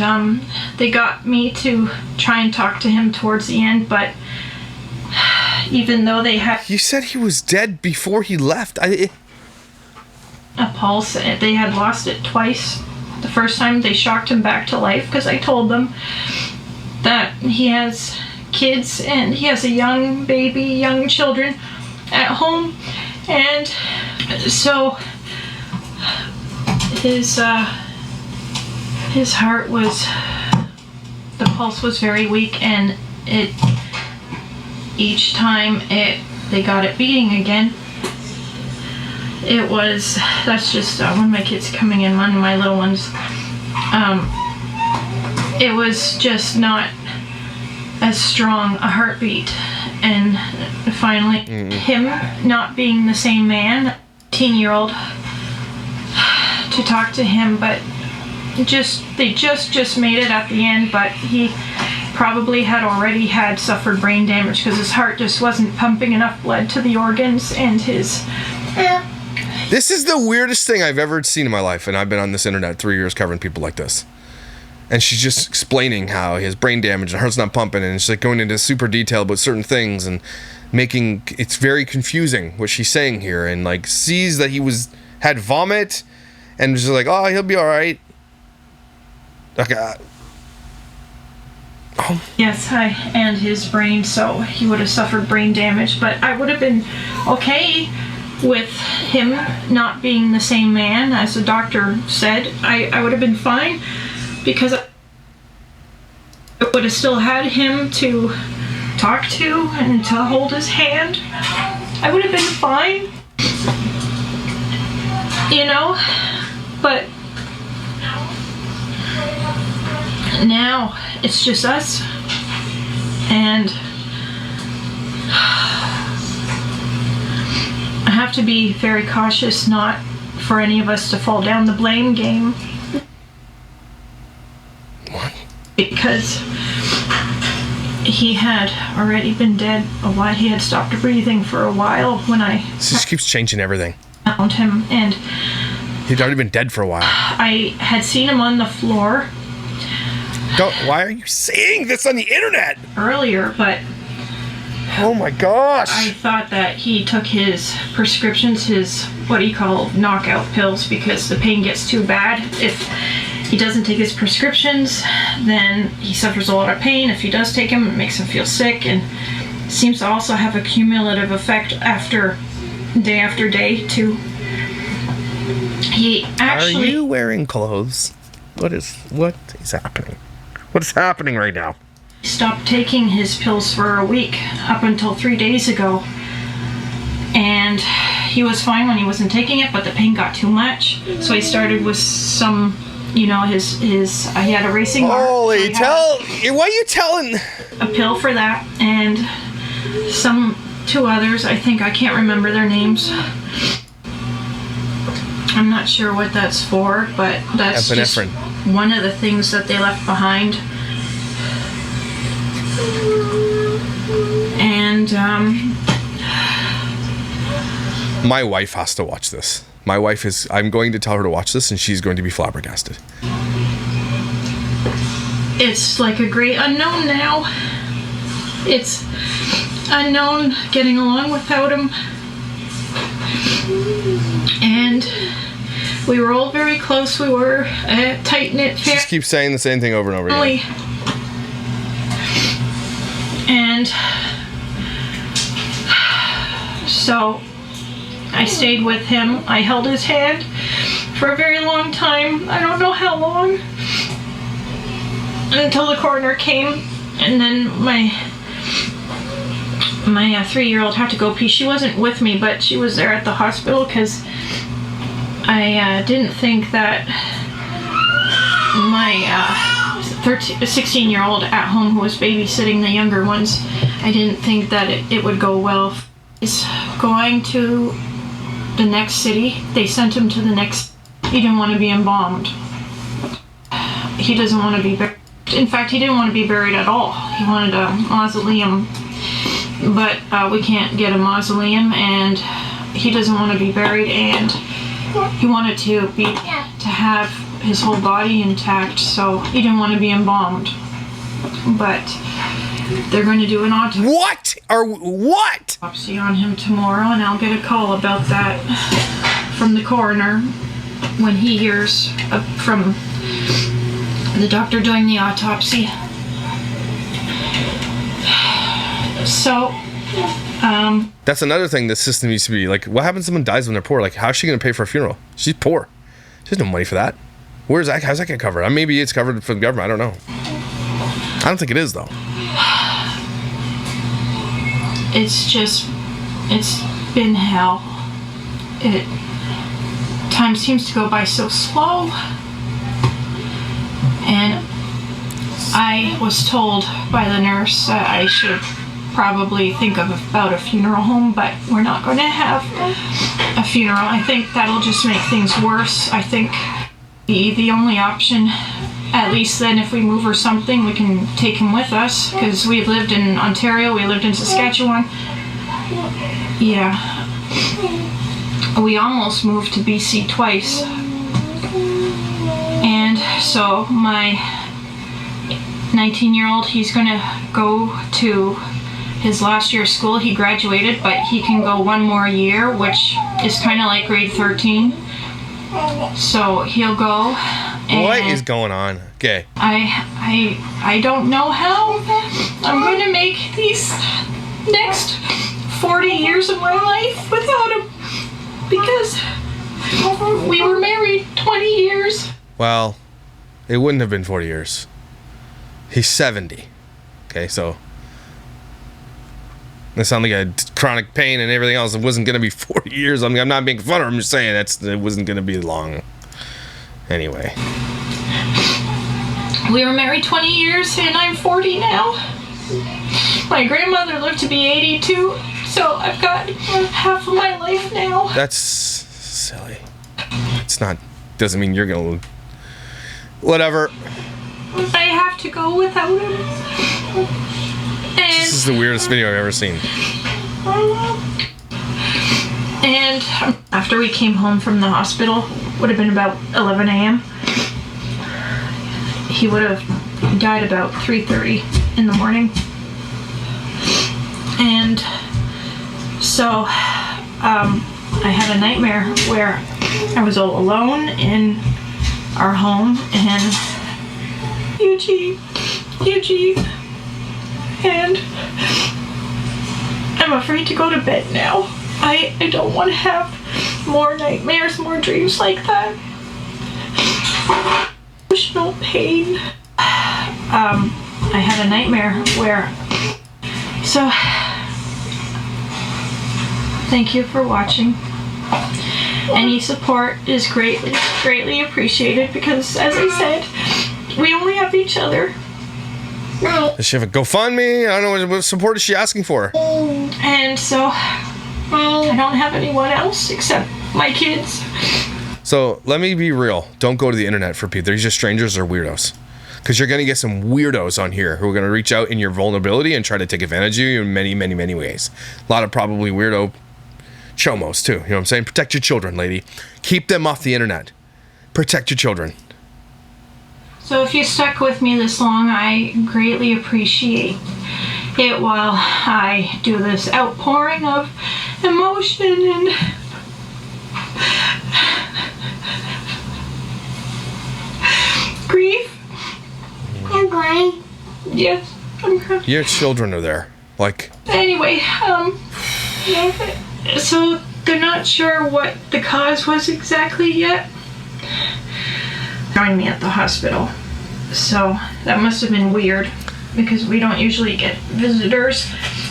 they got me to try and talk to him towards the end, but even though they had... You said he was dead before he left. A pulse, they had lost it twice. The first time they shocked him back to life because I told them that he has kids and he has a young baby, young children at home, and so his heart was, the pulse was very weak, and each time they got it beating again, it was, that's just one of my kids coming in, one of my little ones, it was just not as strong a heartbeat, and finally him not being the same man, 18-year-old, to talk to him, but they just made it at the end, but he probably had already suffered brain damage because his heart just wasn't pumping enough blood to the organs, and his... This is the weirdest thing I've ever seen in my life, and I've been on this internet 3 years covering people like this. And she's just explaining how he has brain damage and heart's not pumping, and she's like going into super detail about certain things and making it's very confusing what she's saying here, and like sees that he had vomit and was just like, oh, he'll be all right. Okay. Oh. Yes, and his brain, so he would have suffered brain damage, but I would have been okay with him not being the same man, as the doctor said. I would have been fine, because I would have still had him to talk to and to hold his hand. I would have been fine, you know, but now it's just us, and I have to be very cautious not for any of us to fall down the blame game. What? Because he had already been dead a while. He had stopped breathing for a while when I This just keeps changing everything. found him, and He'd already been dead for a while. I had seen him on the floor Why are you saying this on the internet? earlier, but Oh my gosh. I thought that he took his prescriptions, his what he called knockout pills, because the pain gets too bad. If he doesn't take his prescriptions, then he suffers a lot of pain. If he does take them, it makes him feel sick, and seems to also have a cumulative effect after day too. He actually... Are you wearing clothes? What is happening? What is happening right now? stopped taking his pills for a week up until 3 days ago, and he was fine when he wasn't taking it, but the pain got too much, so he started with some, you know, his he had a racing heart. Holy, why are you telling? A pill for that, and two others, I think. I can't remember their names. I'm not sure what that's for, but that's just one of the things that they left behind. And my wife has to watch this. My wife is, I'm going to tell her to watch this and she's going to be flabbergasted. It's like a great unknown now. It's unknown getting along without him. And we were all very close. We were a tight-knit family. Just keep saying the same thing over and over again. And so I stayed with him. I held his hand for a very long time. I don't know how long. Until the coroner came, and then my 3-year-old had to go pee. She wasn't with me, but she was there at the hospital because I didn't think that my 16-year-old at home who was babysitting the younger ones, I didn't think that it would go well. He's going to the next city. They sent him to the next. He didn't want to be embalmed. He doesn't want to be buried. In fact, he didn't want to be buried at all. He wanted a mausoleum, but we can't get a mausoleum, and he doesn't want to be buried, and he wanted to have his whole body intact, so he didn't want to be embalmed. But they're going to do an autopsy. What? Autopsy on him tomorrow, and I'll get a call about that from the coroner when he hears from the doctor doing the autopsy. So, that's another thing the system used to be like, what happens if someone dies when they're poor? Like, how's she going to pay for a funeral? She's poor. She has no money for that. How's that get covered? Maybe it's covered from the government. I don't know. I don't think it is, though. It's been hell. Time seems to go by so slow. And I was told by the nurse that I should probably think about a funeral home, but we're not going to have a funeral. I think that'll just make things worse. I think the only option, at least then if we move or something, we can take him with us, because we lived in Ontario, we lived in Saskatchewan. Yeah. We almost moved to BC twice. And so my 19-year-old, he's gonna go to his last year of school. He graduated, but he can go one more year, which is kind of like grade 13. So he'll go. And what is going on? Okay. I don't know how I'm going to make these next 40 years of my life without him, because we were married 20 years. Well, it wouldn't have been 40 years. He's 70. Okay, so it sounded like a chronic pain and everything else. It wasn't going to be 40 years. I mean, I'm not making fun of him. I'm just saying it wasn't going to be long. Anyway. We were married 20 years and I'm 40 now. My grandmother lived to be 82, so I've got half of my life now. That's silly. It's not, doesn't mean you're going to... Whatever. I have to go without him. And this is the weirdest video I've ever seen. And after we came home from the hospital, would have been about 11 a.m. He would have died about 3:30 in the morning. And so I had a nightmare where I was all alone in our home, and Eugene, and I'm afraid to go to bed now. I don't want to have more nightmares, more dreams like that. Emotional pain. I had a nightmare where, so thank you for watching. Any support is greatly appreciated, because, as I said, we only have each other. Does she have a GoFundMe? I don't know, what support is she asking for? And so I don't have anyone else except my kids. So let me be real. Don't go to the internet for people. They're just strangers or weirdos. Because you're going to get some weirdos on here who are going to reach out in your vulnerability and try to take advantage of you in many, many, many ways. A lot of probably weirdo Chomos too. You know what I'm saying? Protect your children, lady. Keep them off the internet. Protect your children. So if you stuck with me this long, I greatly appreciate it while I do this outpouring of emotion and grief. You're crying. Yes, I'm crying. Your children are there. Like, Anyway, so they're not sure what the cause was exactly yet. Joined me at the hospital. So that must have been weird because we don't usually get visitors.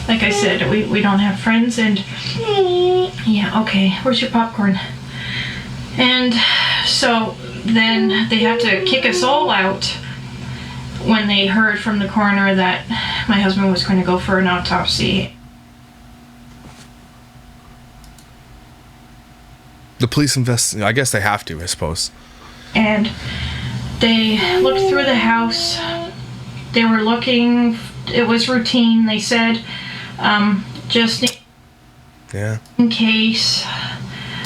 Like I said, we don't have friends and yeah, okay, where's your popcorn? And so then they had to kick us all out when they heard from the coroner that my husband was going to go for an autopsy. the police I guess they have to, I suppose. And they looked through the house. They were looking, it was routine, they said, just Yeah. in case.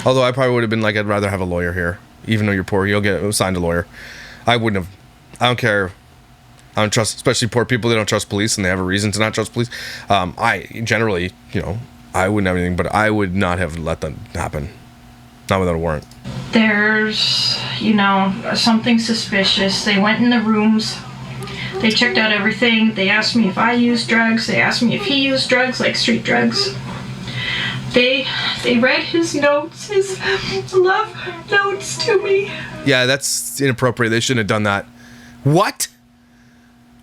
Although I probably would have been like, I'd rather have a lawyer here. Even though you're poor, you'll get assigned a lawyer. I wouldn't have. I don't care. I don't trust, especially poor people. They don't trust police, and they have a reason to not trust police. I generally, I wouldn't have anything, but I would not have let that happen. Not without a warrant. There's, something suspicious. They went in the rooms. They checked out everything. They asked me if I used drugs. They asked me if he used drugs, like street drugs. They read his notes, his love notes to me. Yeah, that's inappropriate. They shouldn't have done that. What?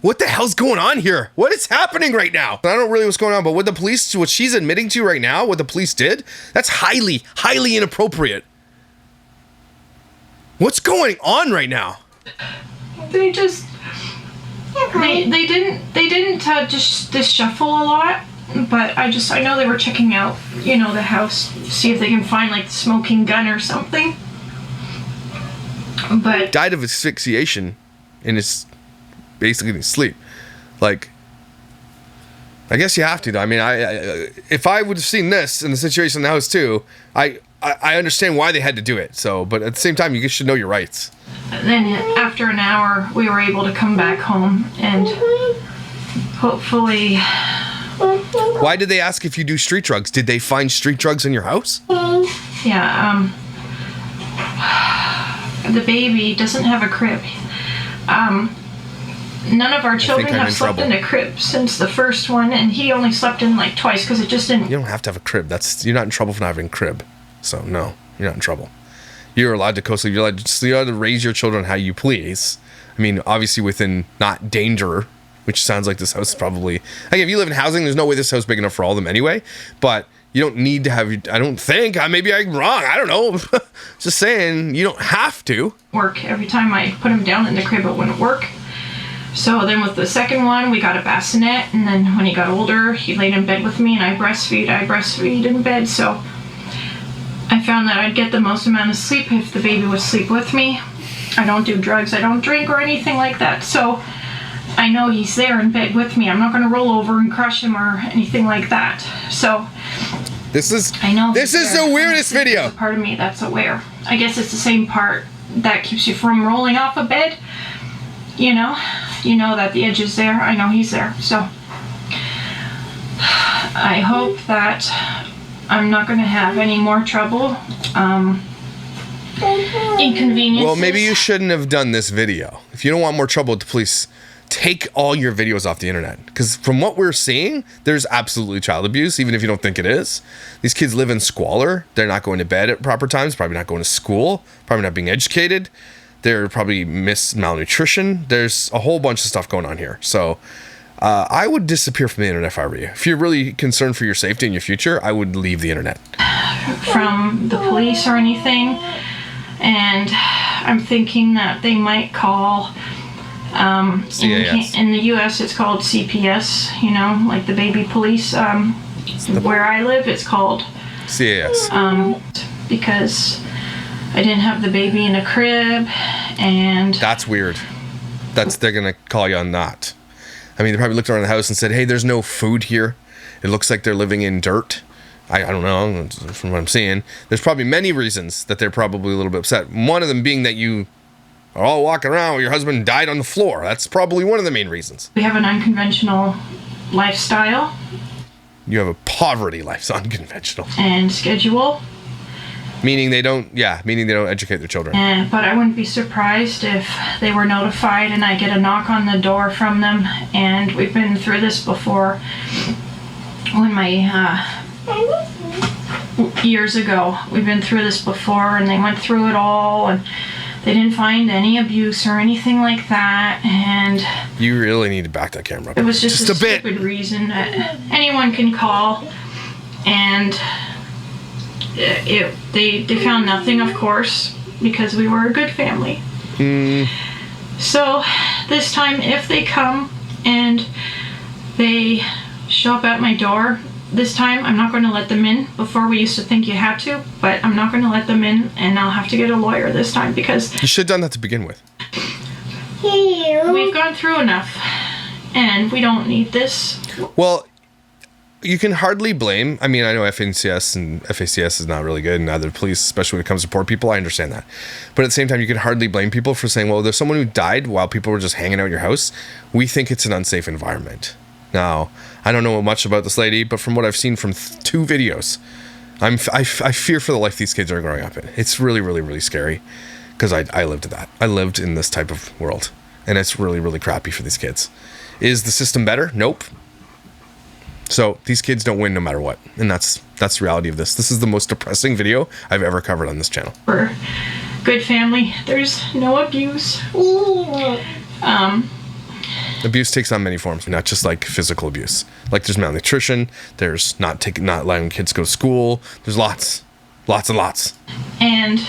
What the hell's going on here? What is happening right now? I don't know really what's going on, but what she's admitting to right now, what the police did, that's highly, highly inappropriate. What's going on right now? They just they didn't just shuffle a lot, but I know they were checking out the house, see if they can find like the smoking gun or something. But Died of asphyxiation in his sleep. Like, I guess you have to though. I mean, if I would have seen this in the situation in the house too, I understand why they had to do it. So, but at the same time, you should know your rights. then after an hour, we were able to come back home and hopefully. Why did they ask if you do street drugs? Did they find street drugs in your house? Yeah. The baby doesn't have a crib. None of our children have slept in a crib since the first one, and he only slept in like twice because it just didn't. You don't have to have a crib. You're not in trouble for not having a crib. So no, you're not in trouble. You're allowed to co-sleep. You're allowed to raise your children how you please. I mean, obviously within not danger, which sounds like this house is probably. Like if you live in housing, there's no way this house is big enough for all of them anyway. But you don't need to have. I don't think. Maybe I'm wrong. I don't know. Just saying, you don't have to work. Every time I put him down in the crib, it wouldn't work. So then with the second one, we got a bassinet, and then when he got older, he laid in bed with me, and I breastfeed in bed. So I found that I'd get the most amount of sleep if the baby would sleep with me. I don't do drugs, I don't drink or anything like that, so I know he's there in bed with me. I'm not going to roll over and crush him or anything like that. So this is the weirdest video. Part of me that's aware. I guess it's the same part that keeps you from rolling off a bed. You know that the edge is there. I know he's there. So I hope that I'm not going to have any more trouble. Inconveniences. Well, maybe you shouldn't have done this video. If you don't want more trouble with the police, take all your videos off the internet. Because from what we're seeing, there's absolutely child abuse, even if you don't think it is. These kids live in squalor. They're not going to bed at proper times, probably not going to school, probably not being educated. They're probably malnutrition. There's a whole bunch of stuff going on here. So I would disappear from the internet if I were you. If you're really concerned for your safety and your future, I would leave the internet. From the police or anything. And I'm thinking that they might call, in the U.S. it's called CPS, like the baby police. Where I live, it's called CAS. Because I didn't have the baby in a crib, and that's weird. They're gonna call you on that. I mean, they probably looked around the house and said, "Hey, there's no food here. It looks like they're living in dirt. I don't know, from what I'm seeing. There's probably many reasons that they're probably a little bit upset. One of them being that you are all walking around with your husband died on the floor. That's probably one of the main reasons. We have an unconventional lifestyle. You have a poverty life, unconventional. And schedule. Meaning they don't educate their children. But I wouldn't be surprised if they were notified and I get a knock on the door from them. And we've been through this before. When years ago, we've been through this before, and they went through it all, and they didn't find any abuse or anything like that. And you really need to back that camera up. It was just a bit. Stupid reason that anyone can call, and they found nothing, of course, because we were a good family. So this time, if they come and they show up at my door, this time I'm not going to let them in. Before we used to think you had to, but I'm not going to let them in, and I'll have to get a lawyer this time because you should have done that to begin with. We've gone through enough, and we don't need this. Well, you can hardly blame. I mean, I know FNCS and FACS is not really good, and neither the police, especially when it comes to poor people. I understand that, but at the same time, you can hardly blame people for saying, "Well, there's someone who died while people were just hanging out at your house. We think it's an unsafe environment." Now, I don't know much about this lady, but from what I've seen from 2 videos, I fear for the life these kids are growing up in. It's really, really, really scary, because I lived that. I lived in this type of world, and it's really, really crappy for these kids. Is the system better? Nope. So these kids don't win no matter what, and that's the reality of this. This is the most depressing video I've ever covered on this channel. We're good family. There's no abuse. Abuse takes on many forms, not just like physical abuse. Like there's malnutrition, there's not letting kids go to school. There's lots and lots. And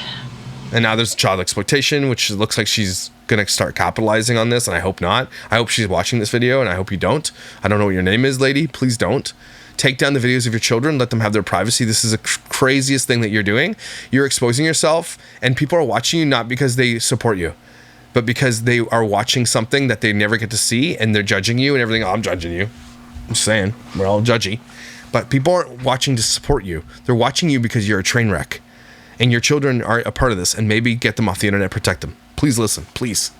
now there's child exploitation, which looks like she's gonna start capitalizing on this, and I hope not. I hope she's watching this video, and I hope you don't. I don't know what your name is, lady. Please don't. Take down the videos of your children. Let them have their privacy. This is the craziest thing that you're doing. You're exposing yourself, and people are watching you not because they support you, but because they are watching something that they never get to see, and they're judging you and everything. Oh, I'm judging you. I'm just saying, we're all judgy. But people aren't watching to support you. They're watching you because you're a train wreck. And your children are a part of this, and maybe get them off the internet, protect them. Please listen, please.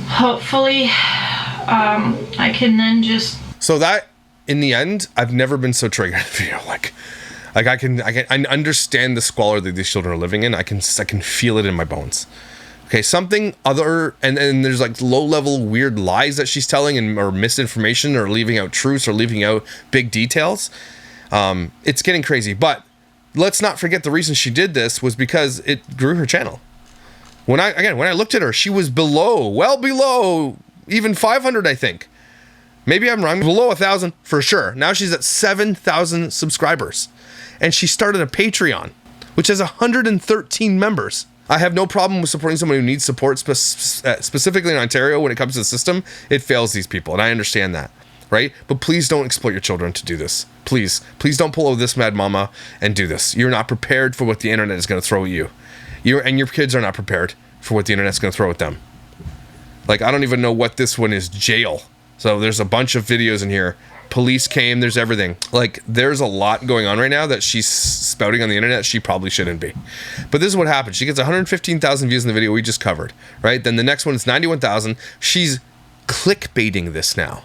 Hopefully, I can then just... So that, in the end, I've never been so triggered in a video. I understand the squalor that these children are living in. I can feel it in my bones. Okay, something other, and there's like low-level weird lies that she's telling, or misinformation, or leaving out truths, or leaving out big details. It's getting crazy, but let's not forget the reason she did this was because it grew her channel. When I looked at her, she was well below even 500, I think. Maybe I'm wrong, below 1,000 for sure. Now she's at 7,000 subscribers. And she started a Patreon, which has 113 members. I have no problem with supporting someone who needs support, specifically in Ontario. When it comes to the system, it fails these people, and I understand that, right? But please don't exploit your children to do this. Please don't pull over this mad mama and do this. You're not prepared for what the internet is going to throw at you. And your kids are not prepared for what the internet's going to throw at them. Like, I don't even know what this one is, jail. So there's a bunch of videos in here. Police came, there's everything. Like, there's a lot going on right now that she's spouting on the internet she probably shouldn't be. But this is what happened. She gets 115,000 views in the video we just covered, right? Then the next one is 91,000. She's clickbaiting this now.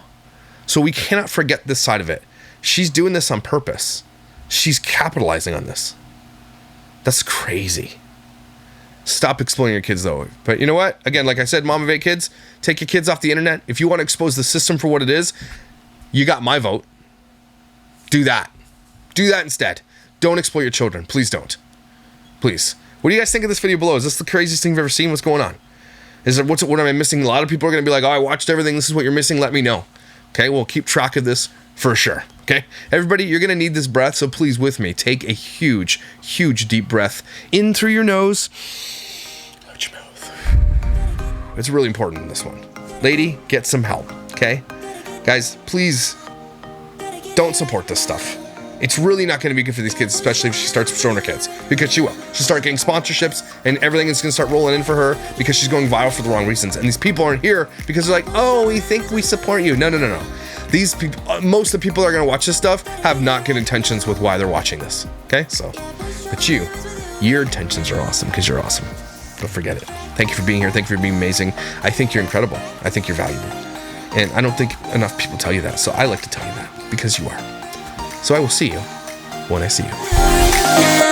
So we cannot forget this side of it. She's doing this on purpose. She's capitalizing on this. That's crazy. Stop exploiting your kids, though. But you know what? Again, like I said, mom of 8 kids, take your kids off the internet. If you want to expose the system for what it is, you got my vote. Do that. Do that instead. Don't exploit your children. Please don't. Please. What do you guys think of this video below? Is this the craziest thing you've ever seen? What's going on? What am I missing? A lot of people are going to be like, oh, I watched everything. This is what you're missing. Let me know. Okay, we'll keep track of this for sure. Okay, everybody, you're going to need this breath, so please with me. Take a huge, huge deep breath in through your nose, out your mouth. It's really important in this one. Lady, get some help, okay? Guys, please don't support this stuff. It's really not going to be good for these kids, especially if she starts showing her kids, because she will. She'll start getting sponsorships, and everything is going to start rolling in for her because she's going viral for the wrong reasons. And these people aren't here because they're like, oh, we think we support you. No. These people, most of the people that are going to watch this stuff have not good intentions with why they're watching this. Okay, so, but your intentions are awesome because you're awesome. Don't forget it. Thank you for being here. Thank you for being amazing. I think you're incredible. I think you're valuable. And I don't think enough people tell you that. So I like to tell you that because you are. So I will see you when I see you.